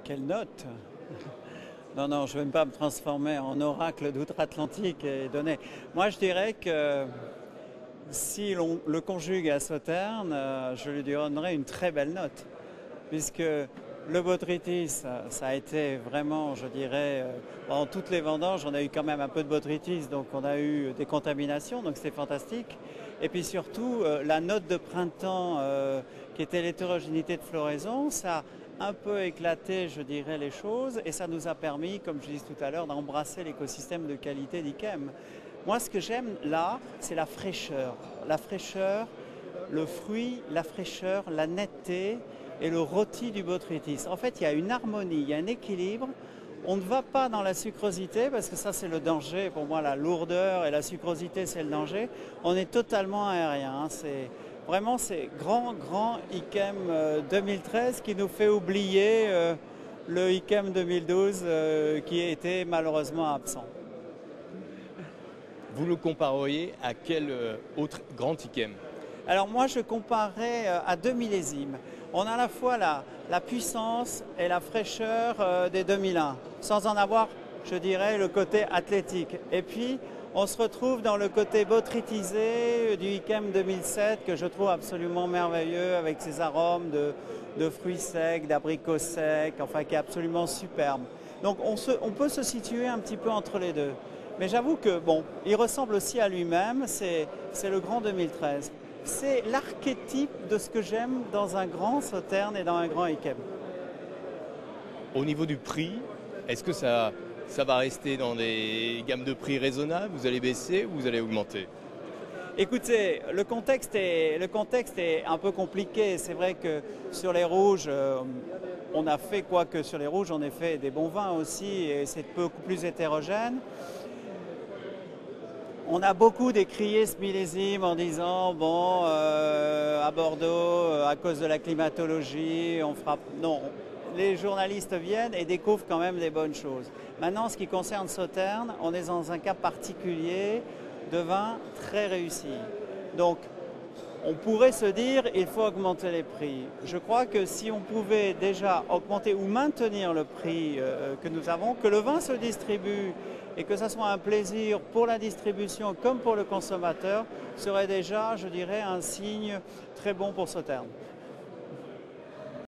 quelle note! Non, non, je ne vais pas me transformer en oracle d'outre-Atlantique et donner. Moi, je dirais que si l'on le conjugue à Sauternes, je lui donnerais une très belle note, puisque le botrytis, ça a été vraiment, je dirais, pendant toutes les vendanges, on a eu quand même un peu de botrytis, donc on a eu des contaminations, donc c'était fantastique. Et puis surtout, la note de printemps, qui était l'hétérogénéité de floraison, ça a un peu éclaté, je dirais, les choses, et ça nous a permis, comme je disais tout à l'heure, d'embrasser l'écosystème de qualité d'Yquem. Moi, ce que j'aime là, c'est la fraîcheur. La fraîcheur, le fruit, la fraîcheur, la netteté et le rôti du botrytis. En fait, il y a une harmonie, il y a un équilibre. On ne va pas dans la sucrosité parce que ça, c'est le danger. Pour moi, la lourdeur et la sucrosité, c'est le danger. On est totalement aérien. Hein. C'est vraiment ces grand Yquem 2013 qui nous fait oublier le Yquem 2012 qui était malheureusement absent. Vous le compareriez à quel autre grand Yquem? Alors moi, je comparais à deux millésimes. On a à la fois la puissance et la fraîcheur des 2001, sans en avoir, je dirais, le côté athlétique. Et puis, on se retrouve dans le côté botrytisé du Yquem 2007, que je trouve absolument merveilleux, avec ses arômes de fruits secs, d'abricots secs, enfin qui est absolument superbe. Donc on peut se situer un petit peu entre les deux. Mais j'avoue que, bon, il ressemble aussi à lui-même, c'est le grand 2013. C'est l'archétype de ce que j'aime dans un grand Sauternes et dans un grand Yquem. Au niveau du prix, est-ce que ça va rester dans des gammes de prix raisonnables? Vous allez baisser ou vous allez augmenter? Écoutez, le contexte est un peu compliqué. C'est vrai que sur les rouges, on a fait, quoique sur les rouges, on a fait des bons vins aussi, et c'est beaucoup plus hétérogène. On a beaucoup décrié ce millésime en disant, bon, à Bordeaux, à cause de la climatologie, on fera... Non, les journalistes viennent et découvrent quand même des bonnes choses. Maintenant, ce qui concerne Sauternes, on est dans un cas particulier de vin très réussi. Donc, on pourrait se dire, il faut augmenter les prix. Je crois que si on pouvait déjà augmenter ou maintenir le prix que nous avons, que le vin se distribue et que ça soit un plaisir pour la distribution comme pour le consommateur, serait déjà, je dirais, un signe très bon pour Sauternes.